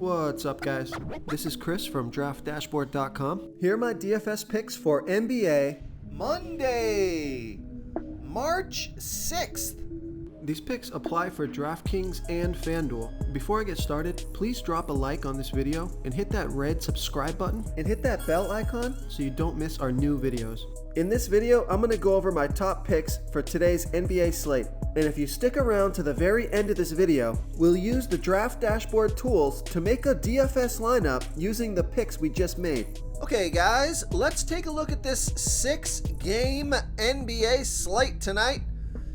What's up, guys? This is Chris from DraftDashboard.com. Here are my DFS picks for NBA Monday, March 6th. These picks apply for DraftKings and FanDuel. Before I get started, please drop a like on this video and hit that red subscribe button and hit that bell icon so you don't miss our new videos. In this video, I'm going to go over my top picks for today's NBA slate. And if you stick around to the very end of this video, we'll use the Draft Dashboard tools to make a DFS lineup using the picks we just made. Okay guys, let's take a look at this 6-game NBA slate tonight.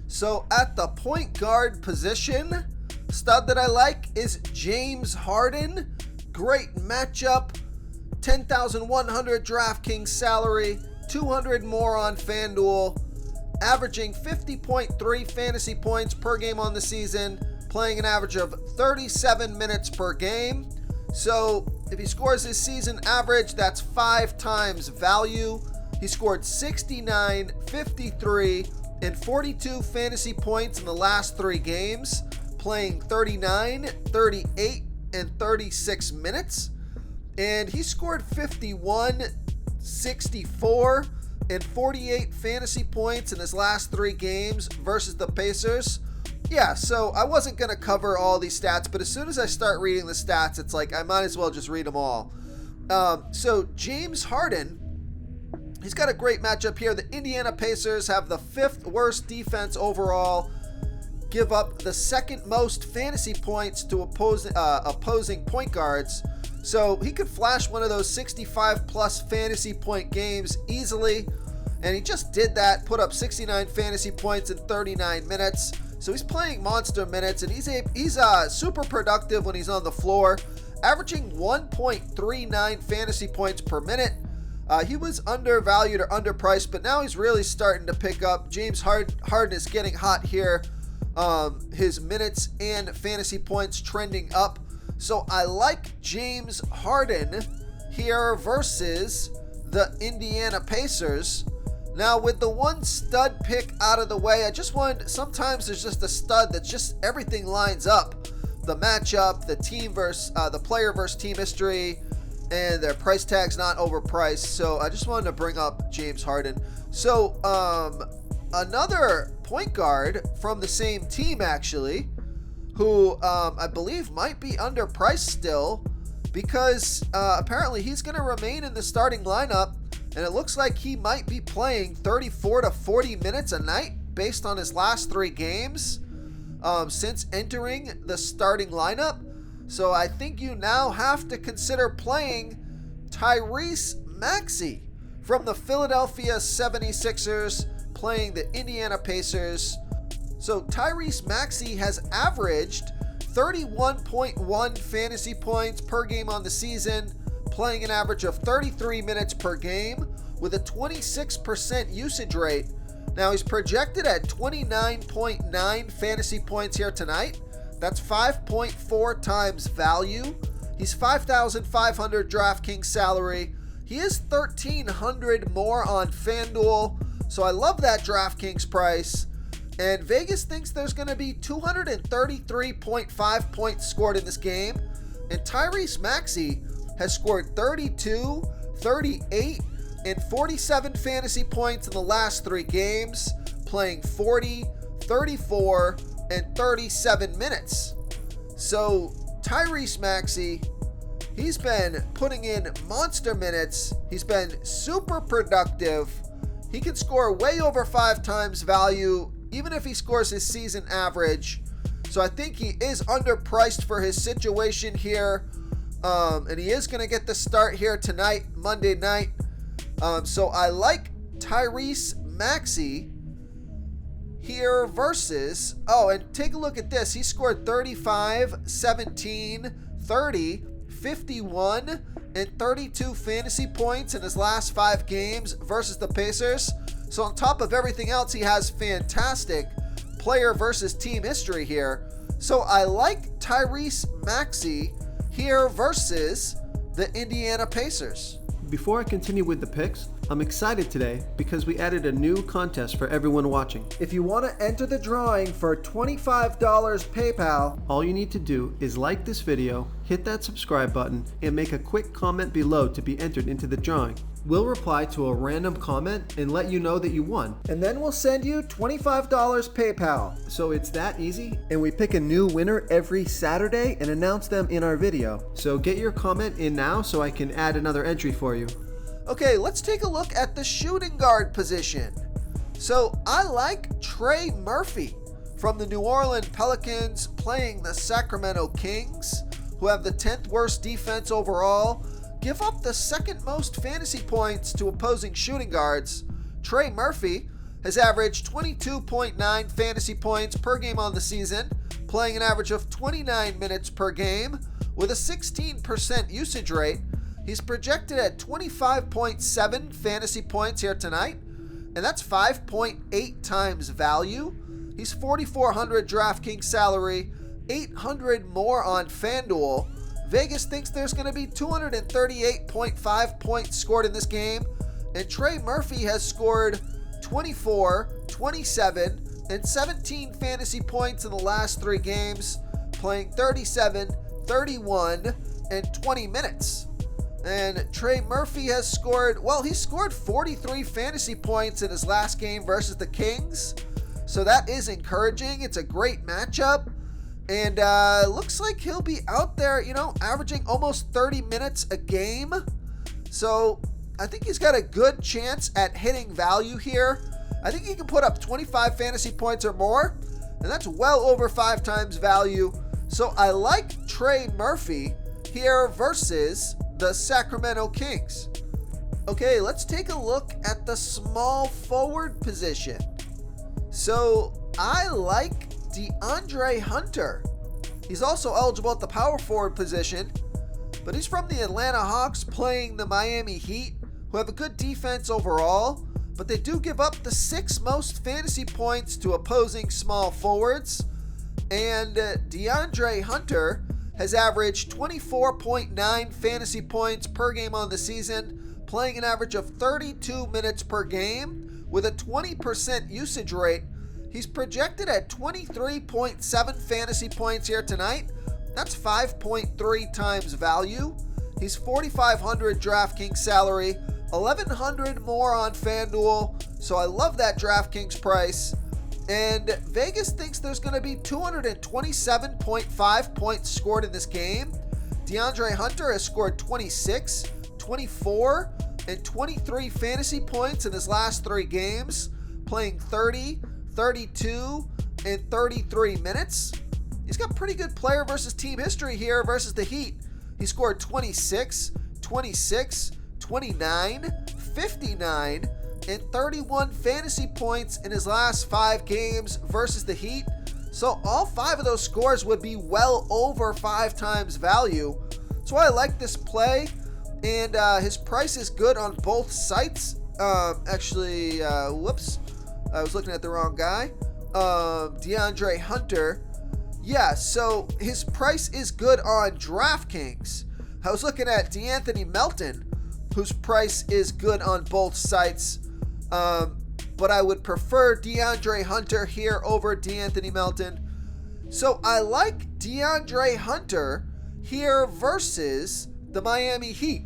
So at the point guard position, stud that I like is James Harden. Great matchup, 10,100 DraftKings salary, 200 more on FanDuel, averaging 50.3 fantasy points per game on the season, playing an average of 37 minutes per game. So if he scores his season average, that's 5 times value. He scored 69, 53, and 42 fantasy points in the last 3 games, playing 39, 38, and 36 minutes. And he scored 51, 64, and 48 fantasy points in his last 3 games versus the Pacers. Yeah, so I wasn't going to cover all these stats, but as soon as I start reading the stats, it's like I might as well just read them all. So James Harden, he's got a great matchup here. The Indiana Pacers have the 5th worst defense overall, give up the 2nd most fantasy points to opposing point guards. So he could flash one of those 65 plus fantasy point games easily. And he just did that, put up 69 fantasy points in 39 minutes. So he's playing monster minutes, and he's super productive when he's on the floor, averaging 1.39 fantasy points per minute. He was undervalued or underpriced, but now he's really starting to pick up. James Harden is getting hot here. His minutes and fantasy points trending up. So I like James Harden here versus the Indiana Pacers. Now with the one stud pick out of the way, I just wanted, sometimes there's just a stud that just everything lines up. The matchup, the team versus, the player versus team history, and their price tag's not overpriced. So I just wanted to bring up James Harden. So another point guard from the same team actually, who I believe might be underpriced still, because apparently he's going to remain in the starting lineup, and it looks like he might be playing 34 to 40 minutes a night based on his last 3 games since entering the starting lineup. So I think you now have to consider playing Tyrese Maxey from the Philadelphia 76ers, playing the Indiana Pacers. So Tyrese Maxey has averaged 31.1 fantasy points per game on the season, playing an average of 33 minutes per game with a 26% usage rate. Now he's projected at 29.9 fantasy points here tonight. That's 5.4 times value. He's 5,500 DraftKings salary. He is 1,300 more on FanDuel. So I love that DraftKings price. And Vegas thinks there's going to be 233.5 points scored in this game. And Tyrese Maxey has scored 32, 38, and 47 fantasy points in the last 3 games, playing 40, 34, and 37 minutes. So Tyrese Maxey, he's been putting in monster minutes. He's been super productive. He can score way over 5 times value, even if he scores his season average. So I think he is underpriced for his situation here. And he is going to get the start here tonight, Monday night. So I like Tyrese Maxey here versus, and take a look at this. He scored 35, 17, 30, 51, and 32 fantasy points in his last 5 games versus the Pacers. So on top of everything else, he has fantastic player versus team history here. So I like Tyrese Maxey here versus the Indiana Pacers. Before I continue with the picks, I'm excited today because we added a new contest for everyone watching. If you want to enter the drawing for $25 PayPal, all you need to do is like this video, hit that subscribe button, and make a quick comment below to be entered into the drawing. We'll reply to a random comment and let you know that you won. And then we'll send you $25 PayPal. So it's that easy. And we pick a new winner every Saturday and announce them in our video. So get your comment in now so I can add another entry for you. Okay, let's take a look at the shooting guard position. So I like Trey Murphy from the New Orleans Pelicans playing the Sacramento Kings, who have the 10th worst defense overall, give up the second most fantasy points to opposing shooting guards. Trey Murphy has averaged 22.9 fantasy points per game on the season, playing an average of 29 minutes per game with a 16% usage rate. He's projected at 25.7 fantasy points here tonight, and that's 5.8 times value. He's 4,400 DraftKings salary, 800 more on FanDuel. Vegas thinks there's going to be 238.5 points scored in this game, and Trey Murphy has scored 24, 27, and 17 fantasy points in the last 3 games, playing 37, 31, and 20 minutes. And Trey Murphy has scored, he scored 43 fantasy points in his last game versus the Kings, so that is encouraging. It's a great matchup. And looks like he'll be out there, averaging almost 30 minutes a game. So I think he's got a good chance at hitting value here. I think he can put up 25 fantasy points or more, and that's well over 5 times value. So I like Trey Murphy here versus the Sacramento Kings. Okay, let's take a look at the small forward position. So I like DeAndre Hunter. He's also eligible at the power forward position, but he's from the Atlanta Hawks playing the Miami Heat, who have a good defense overall, but they do give up the 6th most fantasy points to opposing small forwards. And DeAndre Hunter has averaged 24.9 fantasy points per game on the season, playing an average of 32 minutes per game with a 20% usage rate. He's projected at 23.7 fantasy points here tonight. That's 5.3 times value. He's 4,500 DraftKings salary, 1,100 more on FanDuel. So I love that DraftKings price. And Vegas thinks there's going to be 227.5 points scored in this game. DeAndre Hunter has scored 26, 24, and 23 fantasy points in his last 3 games, playing 30, 32, and 33 minutes. He's got pretty good player versus team history here versus the Heat. He scored 26, 26, 29, 59, and 31 fantasy points in his last 5 games versus the Heat. So all 5 of those scores would be well over 5 times value. That's why I like this play, and his price is good on both sites. Whoops. I was looking at the wrong guy. DeAndre Hunter. Yeah, so his price is good on DraftKings. I was looking at D'Anthony Melton, whose price is good on both sites. But I would prefer DeAndre Hunter here over D'Anthony Melton. So I like DeAndre Hunter here versus the Miami Heat.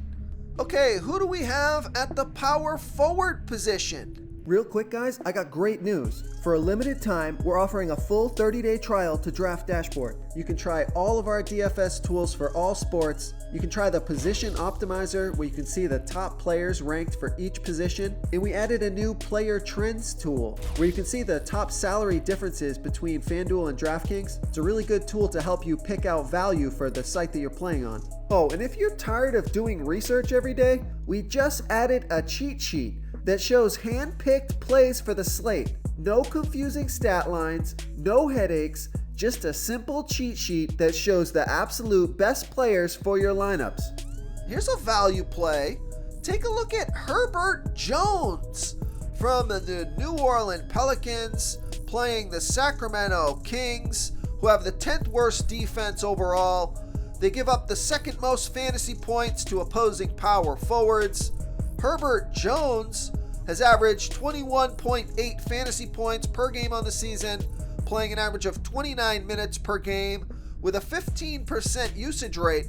Okay, who do we have at the power forward position? Real quick, guys, I got great news. For a limited time, we're offering a full 30-day trial to Draft Dashboard. You can try all of our DFS tools for all sports. You can try the Position Optimizer, where you can see the top players ranked for each position. And we added a new Player Trends tool, where you can see the top salary differences between FanDuel and DraftKings. It's a really good tool to help you pick out value for the site that you're playing on. Oh, and if you're tired of doing research every day, we just added a cheat sheet that shows hand-picked plays for the slate. No confusing stat lines, no headaches, just a simple cheat sheet that shows the absolute best players for your lineups. Here's a value play. Take a look at Herbert Jones from the New Orleans Pelicans playing the Sacramento Kings, who have the 10th worst defense overall. They give up the 2nd most fantasy points to opposing power forwards. Herbert Jones has averaged 21.8 fantasy points per game on the season, playing an average of 29 minutes per game with a 15% usage rate.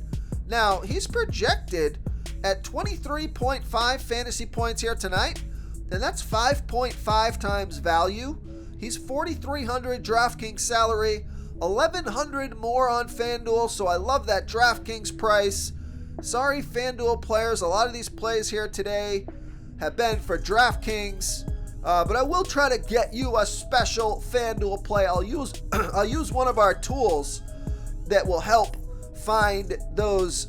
Now, he's projected at 23.5 fantasy points here tonight, and that's 5.5 times value. He's 4,300 DraftKings salary, 1,100 more on FanDuel, so I love that DraftKings price. Sorry, FanDuel players, a lot of these plays here today have been for DraftKings, but I will try to get you a special FanDuel play. I'll use one of our tools that will help find those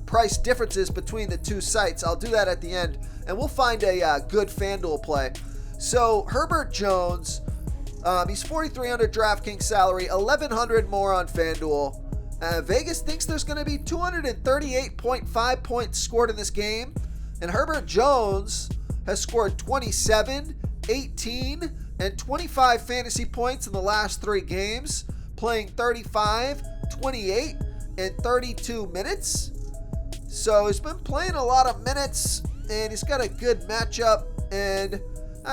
price differences between the two sites. I'll do that at the end, and we'll find a good FanDuel play. So Herbert Jones, he's 4,300 DraftKings salary, 1,100 more on FanDuel. Vegas thinks there's going to be 238.5 points scored in this game, and Herbert Jones has scored 27, 18, and 25 fantasy points in the last 3 games, playing 35, 28, and 32 minutes. So he's been playing a lot of minutes, and he's got a good matchup, and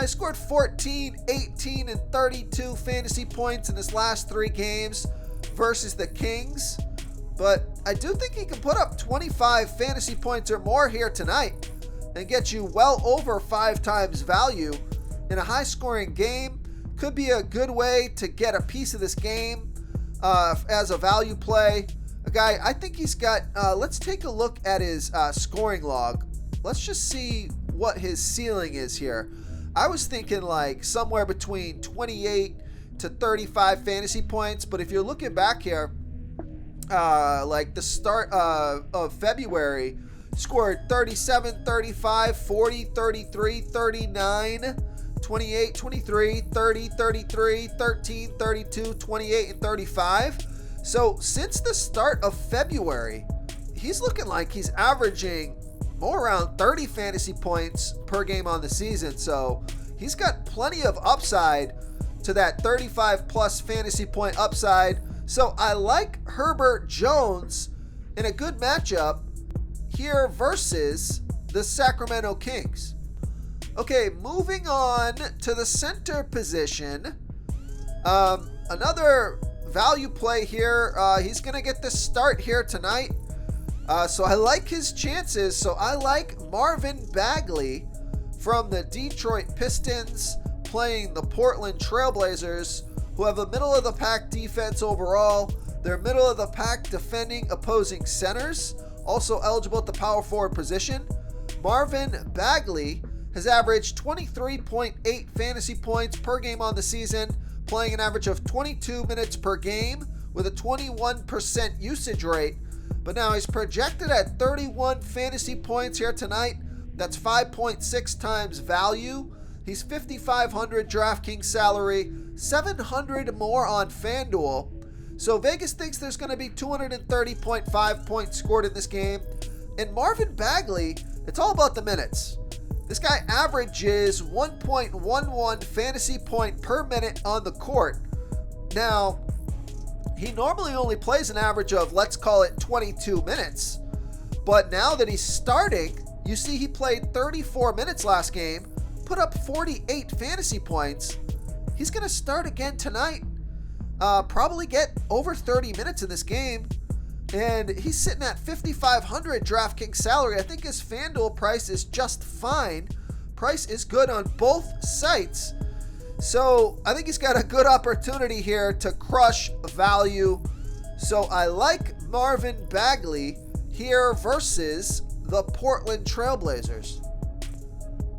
he scored 14, 18, and 32 fantasy points in his last 3 games versus the Kings. But I do think he can put up 25 fantasy points or more here tonight and get you well over 5 times value in a high-scoring game. Could be a good way to get a piece of this game as a value play. A guy, I think he's got, let's take a look at his scoring log. Let's just see what his ceiling is here. I was thinking like somewhere between 28 to 35 fantasy points, but if you're looking back here, like the start of February, scored 37, 35, 40, 33, 39, 28, 23, 30, 33, 13, 32, 28, and 35. So since the start of February, he's looking like he's averaging more around 30 fantasy points per game on the season. So he's got plenty of upside to that 35 plus fantasy point upside. So I like Herbert Jones in a good matchup here versus the Sacramento Kings. Okay, moving on to the center position. Another value play here. He's going to get the start here tonight. So I like his chances. So I like Marvin Bagley from the Detroit Pistons playing the Portland Trailblazers, who have a middle-of-the-pack defense overall. They're middle-of-the-pack defending opposing centers, also eligible at the power forward position. Marvin Bagley has averaged 23.8 fantasy points per game on the season, playing an average of 22 minutes per game with a 21% usage rate. But now he's projected at 31 fantasy points here tonight. That's 5.6 times value. He's 5,500 DraftKings salary, 700 more on FanDuel. So Vegas thinks there's going to be 230.5 points scored in this game. And Marvin Bagley, it's all about the minutes. This guy averages 1.11 fantasy point per minute on the court. Now, he normally only plays an average of, let's call it 22 minutes. But now that he's starting, you see he played 34 minutes last game, put up 48 fantasy points. He's going to start again tonight. Probably get over 30 minutes in this game. And he's sitting at 5,500 DraftKings salary. I think his FanDuel price is just fine. Price is good on both sites. So I think he's got a good opportunity here to crush value. So I like Marvin Bagley here versus the Portland Trailblazers.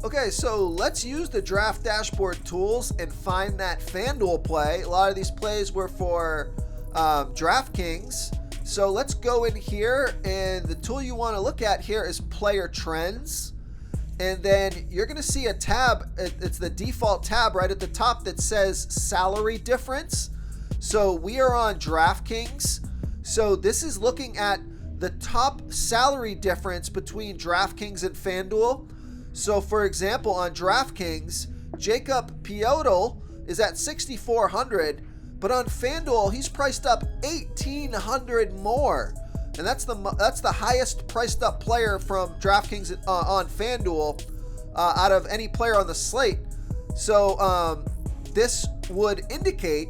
Okay, so let's use the draft dashboard tools and find that FanDuel play. A lot of these plays were for DraftKings. So let's go in here, and the tool you want to look at here is player trends. And then you're going to see a tab. It's the default tab right at the top that says salary difference. So we are on DraftKings. So this is looking at the top salary difference between DraftKings and FanDuel. So for example, on DraftKings, Jacob Piotr is at 6,400, but on FanDuel, he's priced up 1,800 more. and that's the highest priced up player from DraftKings on FanDuel out of any player on the slate. So this would indicate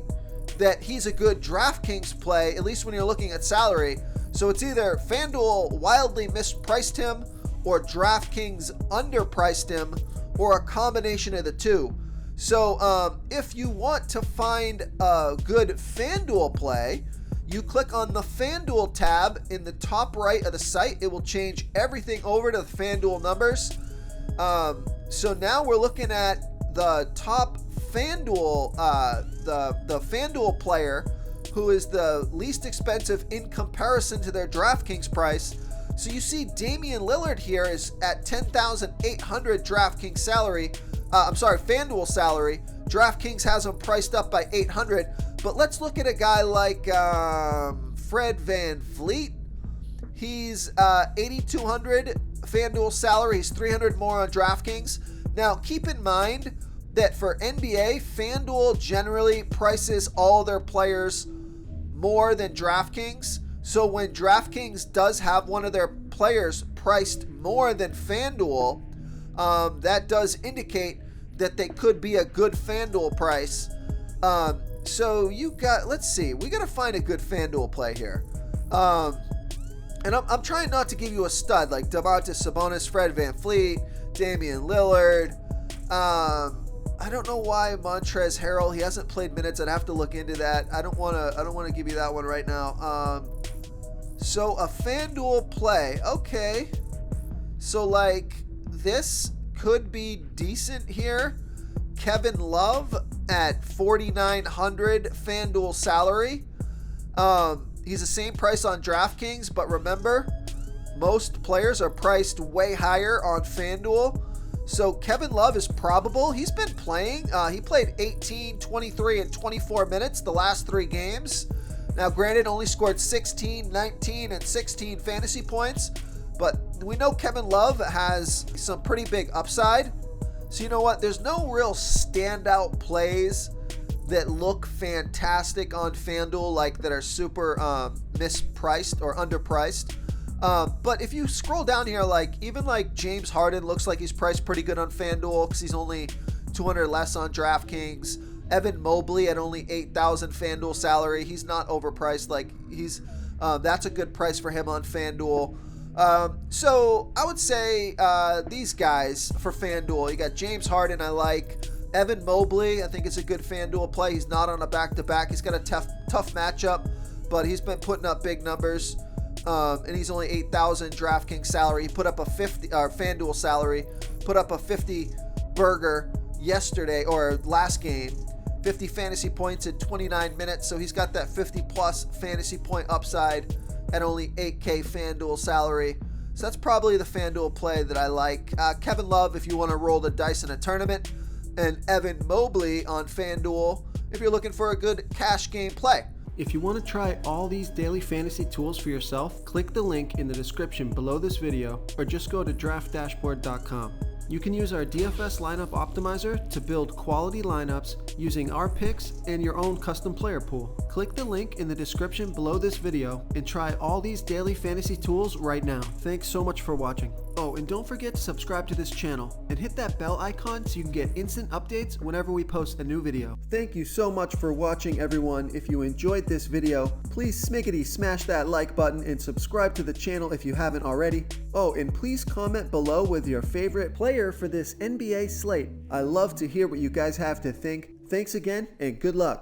that he's a good DraftKings play, at least when you're looking at salary. So it's either FanDuel wildly mispriced him, or DraftKings underpriced him, or a combination of the two. So if you want to find a good FanDuel play, you click on the FanDuel tab in the top right of the site. It will change everything over to the FanDuel numbers. So now we're looking at the top FanDuel, the FanDuel player who is the least expensive in comparison to their DraftKings price. So you see Damian Lillard here is at $10,800 DraftKings salary. FanDuel salary. DraftKings has him priced up by $800. But let's look at a guy like Fred VanVleet. He's $8,200 FanDuel salary. He's $300 more on DraftKings. Now keep in mind that for NBA, FanDuel generally prices all their players more than DraftKings. So when DraftKings does have one of their players priced more than FanDuel, that does indicate that they could be a good FanDuel price. So let's see, we got to find a good FanDuel play here. And I'm trying not to give you a stud like Domantas Sabonis, Fred VanVleet, Damian Lillard. I don't know why Montrezl Harrell, he hasn't played minutes. I'd have to look into that. I don't want to give you that one right now. So a FanDuel play, okay. So like this could be decent here. Kevin Love at $4,900 FanDuel salary. He's the same price on DraftKings, but remember, most players are priced way higher on FanDuel. So Kevin Love is probable. He's been playing. He played 18, 23, and 24 minutes the last 3 games. Now, granted, only scored 16, 19, and 16 fantasy points, but we know Kevin Love has some pretty big upside. So you know what? There's no real standout plays that look fantastic on FanDuel, like that are super mispriced or underpriced. But if you scroll down here, even James Harden looks like he's priced pretty good on FanDuel because he's only $200 less on DraftKings. Evan Mobley at only $8,000 FanDuel salary. He's not overpriced. That's a good price for him on FanDuel. So I would say these guys for FanDuel. You got James Harden, I like. Evan Mobley, I think it's a good FanDuel play. He's not on a back-to-back. He's got a tough matchup, but he's been putting up big numbers. And he's only $8,000 DraftKings salary. He put up a FanDuel salary, put up a 50 burger yesterday or last game, 50 fantasy points in 29 minutes. So he's got that 50 plus fantasy point upside at only $8K FanDuel salary. So that's probably the FanDuel play that I like. Kevin Love, if you want to roll the dice in a tournament, and Evan Mobley on FanDuel if you're looking for a good cash game play. If you want to try all these daily fantasy tools for yourself, click the link in the description below this video or just go to draftdashboard.com. You can use our DFS lineup optimizer to build quality lineups using our picks and your own custom player pool. Click the link in the description below this video and try all these daily fantasy tools right now. Thanks so much for watching. Oh, and don't forget to subscribe to this channel and hit that bell icon so you can get instant updates whenever we post a new video. Thank you so much for watching, everyone. If you enjoyed this video, please smash that like button and subscribe to the channel if you haven't already. Oh, and please comment below with your favorite player for this NBA slate. I love to hear what you guys have to think. Thanks again and good luck.